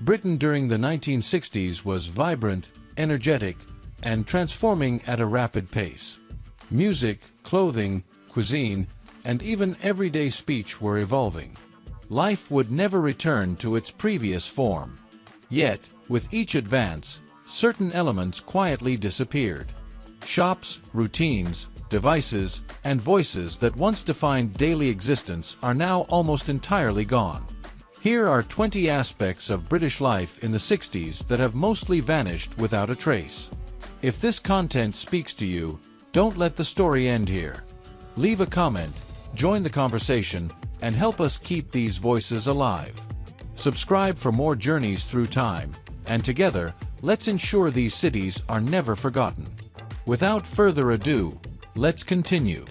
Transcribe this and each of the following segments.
Britain during the 1960s was vibrant, energetic, and transforming at a rapid pace. Music, clothing, cuisine, and even everyday speech were evolving. Life would never return to its previous form. Yet, with each advance, certain elements quietly disappeared. Shops, routines, devices, and voices that once defined daily existence are now almost entirely gone. Here are 20 aspects of British life in the 60s that have mostly vanished without a trace. If this content speaks to you, don't let the story end here. Leave a comment, join the conversation, and help us keep these voices alive. Subscribe for more journeys through time, and together, let's ensure these cities are never forgotten. Without further ado, let's continue.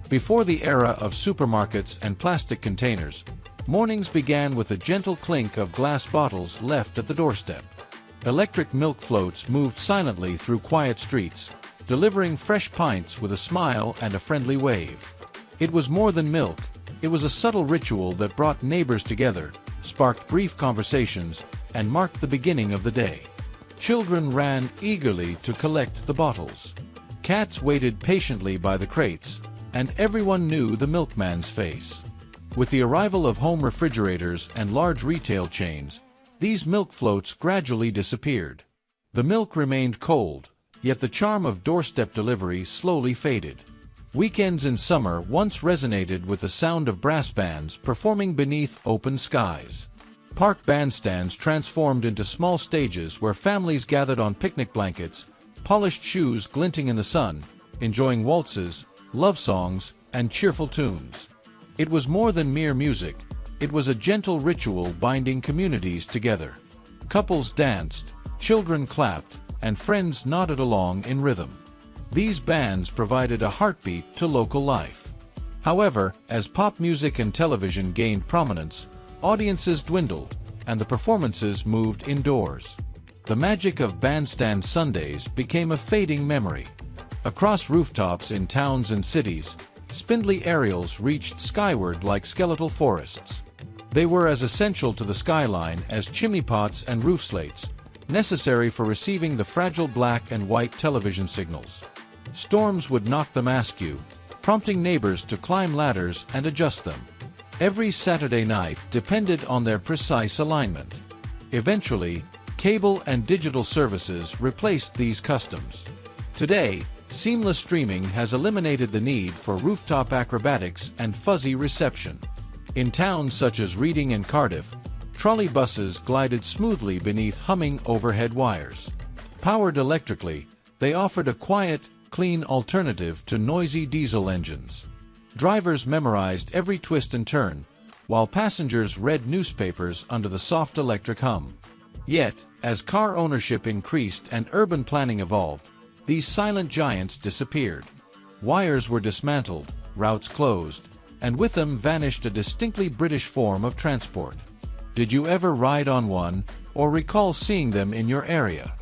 Before the era of supermarkets and plastic containers, mornings began with a gentle clink of glass bottles left at the doorstep. Electric milk floats moved silently through quiet streets, delivering fresh pints with a smile and a friendly wave. It was more than milk, it was a subtle ritual that brought neighbors together, sparked brief conversations, and marked the beginning of the day. Children ran eagerly to collect the bottles. Cats waited patiently by the crates, and everyone knew the milkman's face. With the arrival of home refrigerators and large retail chains, these milk floats gradually disappeared. The milk remained cold, yet the charm of doorstep delivery slowly faded. Weekends in summer once resonated with the sound of brass bands performing beneath open skies. Park bandstands transformed into small stages where families gathered on picnic blankets, polished shoes glinting in the sun, enjoying waltzes, love songs, and cheerful tunes. It was more than mere music, it was a gentle ritual binding communities together. Couples danced, children clapped, and friends nodded along in rhythm. These bands provided a heartbeat to local life. However, as pop music and television gained prominence, audiences dwindled, and the performances moved indoors. The magic of bandstand Sundays became a fading memory. Across rooftops in towns and cities, spindly aerials reached skyward like skeletal forests. They were as essential to the skyline as chimney pots and roof slates, necessary for receiving the fragile black and white television signals. Storms would knock them askew, prompting neighbors to climb ladders and adjust them. Every Saturday night depended on their precise alignment. Eventually, cable and digital services replaced these customs. Today, seamless streaming has eliminated the need for rooftop acrobatics and fuzzy reception. In towns such as Reading and Cardiff, trolley buses glided smoothly beneath humming overhead wires. Powered electrically, they offered a quiet, clean alternative to noisy diesel engines. Drivers memorized every twist and turn, while passengers read newspapers under the soft electric hum. Yet, as car ownership increased and urban planning evolved, these silent giants disappeared. Wires were dismantled, routes closed, and with them vanished a distinctly British form of transport. Did you ever ride on one, or recall seeing them in your area?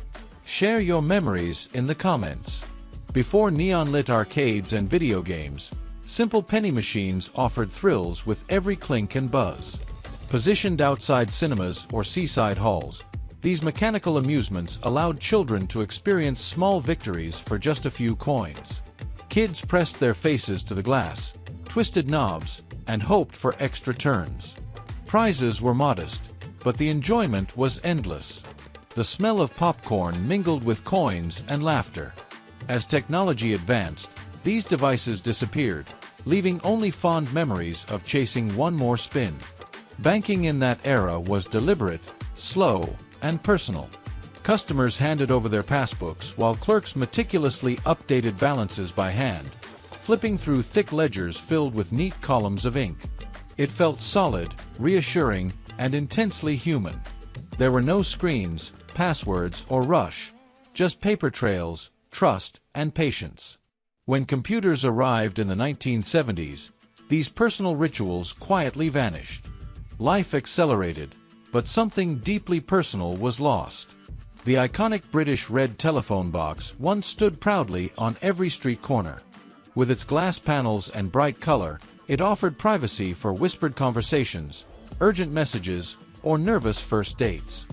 Share your memories in the comments. Before neon-lit arcades and video games, simple penny machines offered thrills with every clink and buzz. Positioned outside cinemas or seaside halls, these mechanical amusements allowed children to experience small victories for just a few coins. Kids pressed their faces to the glass, twisted knobs, and hoped for extra turns. Prizes were modest, but the enjoyment was endless. The smell of popcorn mingled with coins and laughter. As technology advanced, these devices disappeared, leaving only fond memories of chasing one more spin. Banking in that era was deliberate, slow, and personal. Customers handed over their passbooks while clerks meticulously updated balances by hand, flipping through thick ledgers filled with neat columns of ink. It felt solid, reassuring, and intensely human. There were no screens, passwords, or rush, just paper trails, trust, and patience. When computers arrived in the 1970s, these personal rituals quietly vanished. Life accelerated, but something deeply personal was lost. The iconic British red telephone box once stood proudly on every street corner. With its glass panels and bright color, it offered privacy for whispered conversations, urgent messages, or nervous first dates.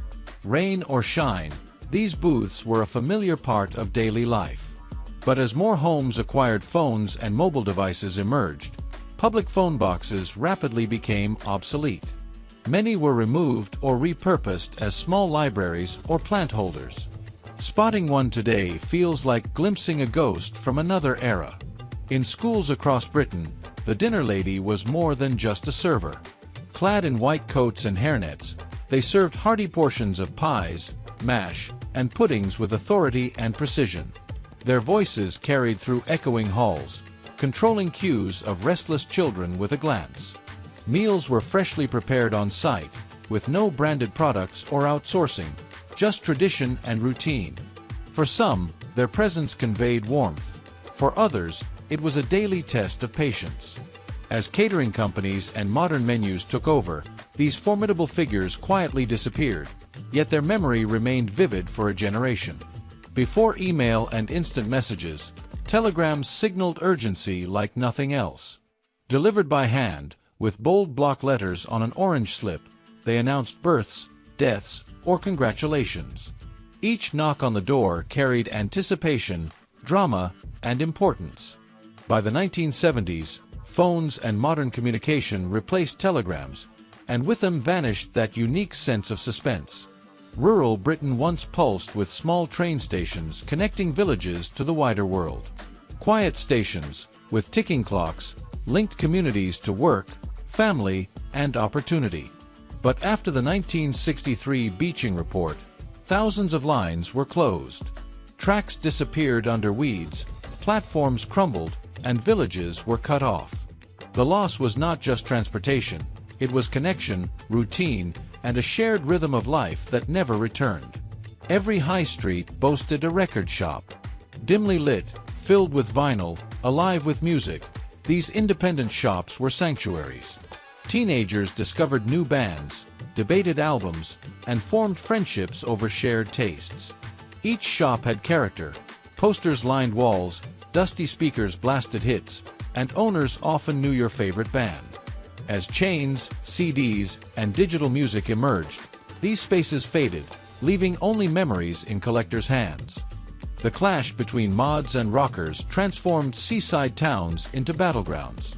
rain or shine, these booths were a familiar part of daily life. But as more homes acquired phones and mobile devices emerged, public phone boxes rapidly became obsolete. Many were removed or repurposed as small libraries or plant holders. Spotting one today feels like glimpsing a ghost from another era. In schools across Britain, the dinner lady was more than just a server. Clad in white coats and hairnets, they served hearty portions of pies, mash, and puddings with authority and precision. Their voices carried through echoing halls, controlling queues of restless children with a glance. Meals were freshly prepared on site, with no branded products or outsourcing, just tradition and routine. For some, their presence conveyed warmth. For others, it was a daily test of patience. As catering companies and modern menus took over, these formidable figures quietly disappeared, yet their memory remained vivid for a generation. Before email and instant messages, telegrams signaled urgency like nothing else. Delivered by hand, with bold block letters on an orange slip, they announced births, deaths, or congratulations. Each knock on the door carried anticipation, drama, and importance. By the 1970s, phones and modern communication replaced telegrams, and with them vanished that unique sense of suspense. Rural Britain once pulsed with small train stations connecting villages to the wider world. Quiet stations, with ticking clocks, linked communities to work, family, and opportunity. But after the 1963 Beeching Report, thousands of lines were closed. Tracks disappeared under weeds, platforms crumbled, and villages were cut off. The loss was not just transportation, it was connection, routine, and a shared rhythm of life that never returned. Every high street boasted a record shop. Dimly lit, filled with vinyl, alive with music, these independent shops were sanctuaries. Teenagers discovered new bands, debated albums, and formed friendships over shared tastes. Each shop had character. Posters lined walls, dusty speakers blasted hits, and owners often knew your favorite band. As chains, CDs, and digital music emerged, these spaces faded, leaving only memories in collectors' hands. The clash between mods and rockers transformed seaside towns into battlegrounds.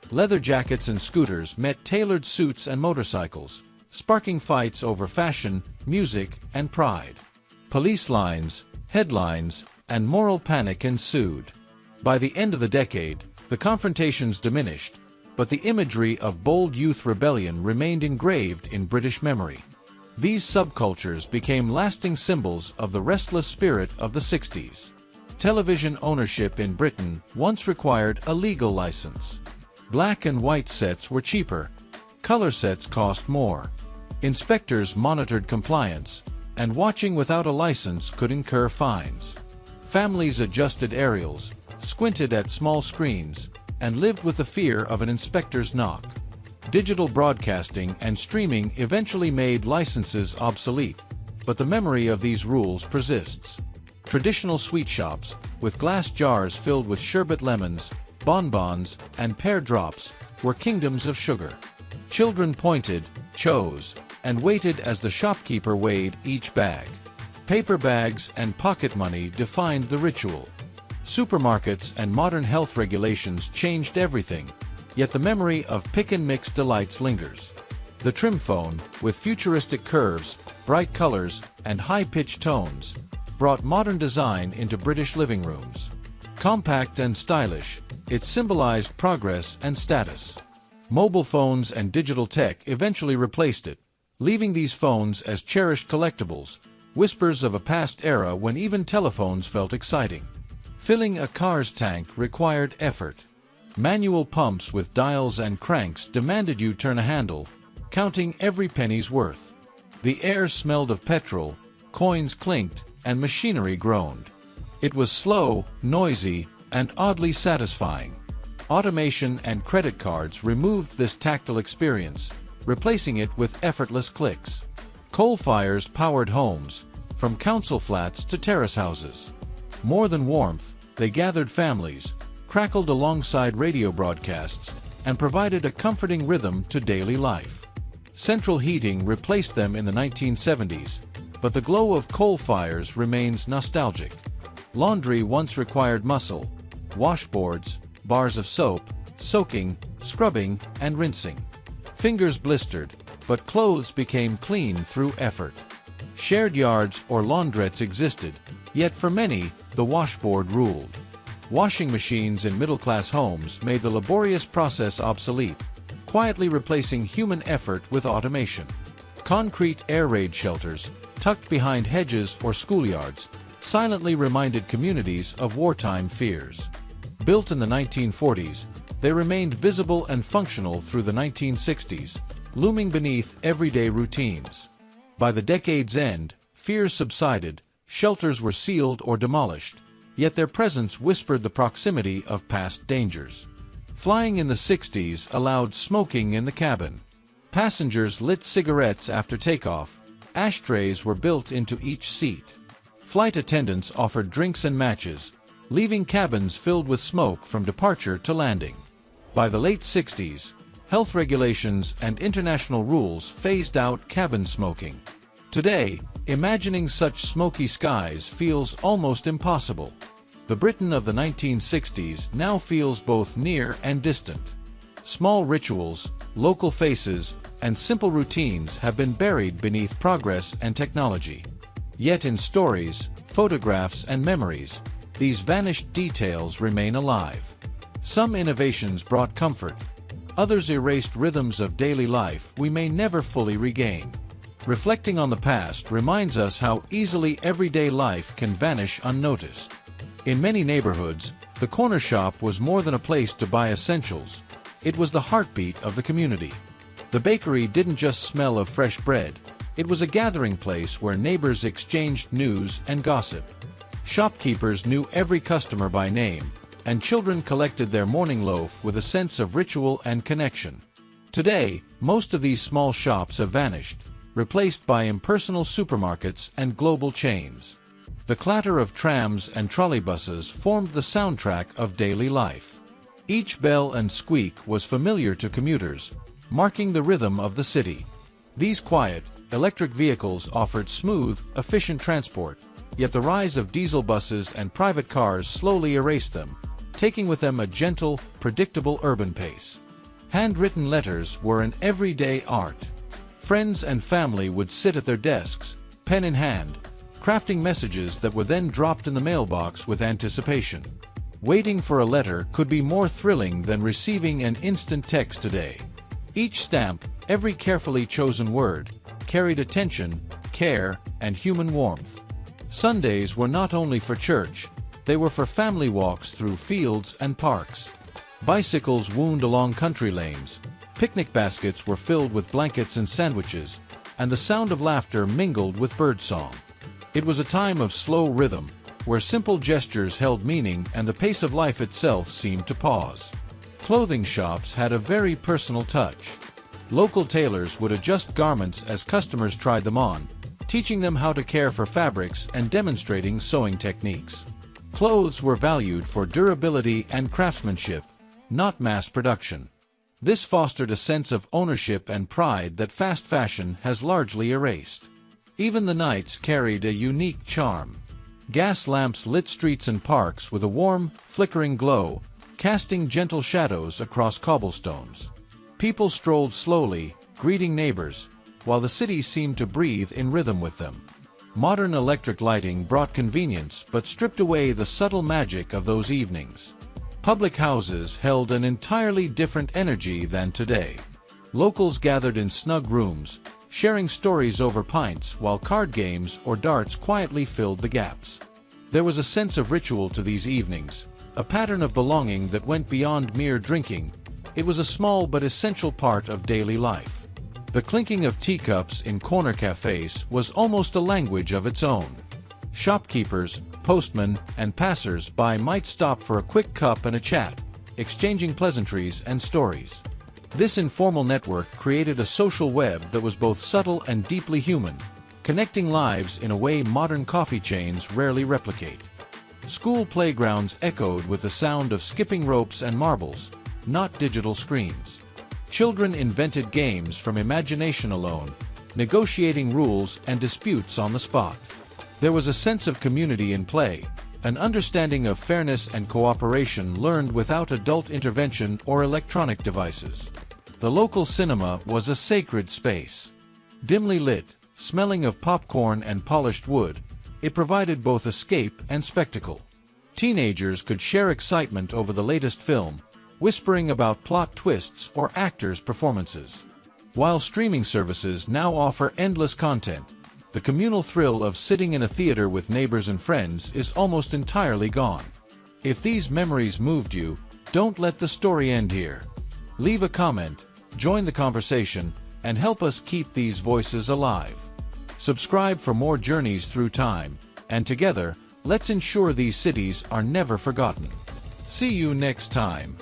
Leather jackets and scooters met tailored suits and motorcycles, sparking fights over fashion, music, and pride. Police lines, headlines, and moral panic ensued. By the end of the decade, the confrontations diminished, but the imagery of bold youth rebellion remained engraved in British memory. These subcultures became lasting symbols of the restless spirit of the 60s. Television ownership in Britain once required a legal license. Black and white sets were cheaper. Color sets cost more. Inspectors monitored compliance, and watching without a license could incur fines. Families adjusted aerials, squinted at small screens, and lived with the fear of an inspector's knock. Digital broadcasting and streaming eventually made licenses obsolete, but the memory of these rules persists. Traditional sweet shops, with glass jars filled with sherbet lemons, bonbons, and pear drops, were kingdoms of sugar. Children pointed, chose, and waited as the shopkeeper weighed each bag. Paper bags and pocket money defined the ritual. Supermarkets and modern health regulations changed everything, yet the memory of pick-and-mix delights lingers. The trim phone, with futuristic curves, bright colors, and high-pitched tones, brought modern design into British living rooms. Compact and stylish, it symbolized progress and status. Mobile phones and digital tech eventually replaced it, leaving these phones as cherished collectibles, whispers of a past era when even telephones felt exciting. Filling a car's tank required effort. Manual pumps with dials and cranks demanded you turn a handle, counting every penny's worth. The air smelled of petrol, coins clinked, and machinery groaned. It was slow, noisy, and oddly satisfying. Automation and credit cards removed this tactile experience, replacing it with effortless clicks. Coal fires powered homes, from council flats to terrace houses. More than warmth, they gathered families, crackled alongside radio broadcasts, and provided a comforting rhythm to daily life. Central heating replaced them in the 1970s, but the glow of coal fires remains nostalgic. Laundry once required muscle, washboards, bars of soap, soaking, scrubbing, and rinsing. Fingers blistered, but clothes became clean through effort. Shared yards or laundrettes existed, yet for many, the washboard ruled. Washing machines in middle-class homes made the laborious process obsolete, quietly replacing human effort with automation. Concrete air raid shelters, tucked behind hedges or schoolyards, silently reminded communities of wartime fears. Built in the 1940s, they remained visible and functional through the 1960s, looming beneath everyday routines. By the decade's end, fears subsided, shelters were sealed or demolished, yet their presence whispered the proximity of past dangers. Flying in the 60s allowed smoking in the cabin. Passengers lit cigarettes after takeoff. Ashtrays were built into each seat. Flight attendants offered drinks and matches, leaving cabins filled with smoke from departure to landing. By the late 60s, health regulations and international rules phased out cabin smoking. Today, imagining such smoky skies feels almost impossible. The Britain of the 1960s now feels both near and distant. Small rituals, local faces, and simple routines have been buried beneath progress and technology. Yet in stories, photographs, and memories, these vanished details remain alive. Some innovations brought comfort. Others erased rhythms of daily life we may never fully regain. Reflecting on the past reminds us how easily everyday life can vanish unnoticed. In many neighborhoods, the corner shop was more than a place to buy essentials. It was the heartbeat of the community. The bakery didn't just smell of fresh bread. It was a gathering place where neighbors exchanged news and gossip. Shopkeepers knew every customer by name, and children collected their morning loaf with a sense of ritual and connection. Today, most of these small shops have vanished, replaced by impersonal supermarkets and global chains. The clatter of trams and trolleybuses formed the soundtrack of daily life. Each bell and squeak was familiar to commuters, marking the rhythm of the city. These quiet, electric vehicles offered smooth, efficient transport, yet the rise of diesel buses and private cars slowly erased them, taking with them a gentle, predictable urban pace. Handwritten letters were an everyday art. Friends and family would sit at their desks, pen in hand, crafting messages that were then dropped in the mailbox with anticipation. Waiting for a letter could be more thrilling than receiving an instant text today. Each stamp, every carefully chosen word, carried attention, care, and human warmth. Sundays were not only for church, they were for family walks through fields and parks. Bicycles wound along country lanes, picnic baskets were filled with blankets and sandwiches, and the sound of laughter mingled with birdsong. It was a time of slow rhythm, where simple gestures held meaning and the pace of life itself seemed to pause. Clothing shops had a very personal touch. Local tailors would adjust garments as customers tried them on, teaching them how to care for fabrics and demonstrating sewing techniques. Clothes were valued for durability and craftsmanship, not mass production. This fostered a sense of ownership and pride that fast fashion has largely erased. Even the nights carried a unique charm. Gas lamps lit streets and parks with a warm, flickering glow, casting gentle shadows across cobblestones. People strolled slowly, greeting neighbors, while the city seemed to breathe in rhythm with them. Modern electric lighting brought convenience but stripped away the subtle magic of those evenings. Public houses held an entirely different energy than today. Locals gathered in snug rooms, sharing stories over pints while card games or darts quietly filled the gaps. There was a sense of ritual to these evenings, a pattern of belonging that went beyond mere drinking. It was a small but essential part of daily life. The clinking of teacups in corner cafes was almost a language of its own. Shopkeepers, postmen, and passers-by might stop for a quick cup and a chat, exchanging pleasantries and stories. This informal network created a social web that was both subtle and deeply human, connecting lives in a way modern coffee chains rarely replicate. School playgrounds echoed with the sound of skipping ropes and marbles, not digital screens. Children invented games from imagination alone, negotiating rules and disputes on the spot. There was a sense of community in play, an understanding of fairness and cooperation learned without adult intervention or electronic devices. The local cinema was a sacred space. Dimly lit, smelling of popcorn and polished wood, it provided both escape and spectacle. Teenagers could share excitement over the latest film, whispering about plot twists or actors' performances. While streaming services now offer endless content, the communal thrill of sitting in a theater with neighbors and friends is almost entirely gone. If these memories moved you, don't let the story end here. Leave a comment, join the conversation, and help us keep these voices alive. Subscribe for more journeys through time, and together, let's ensure these cities are never forgotten. See you next time.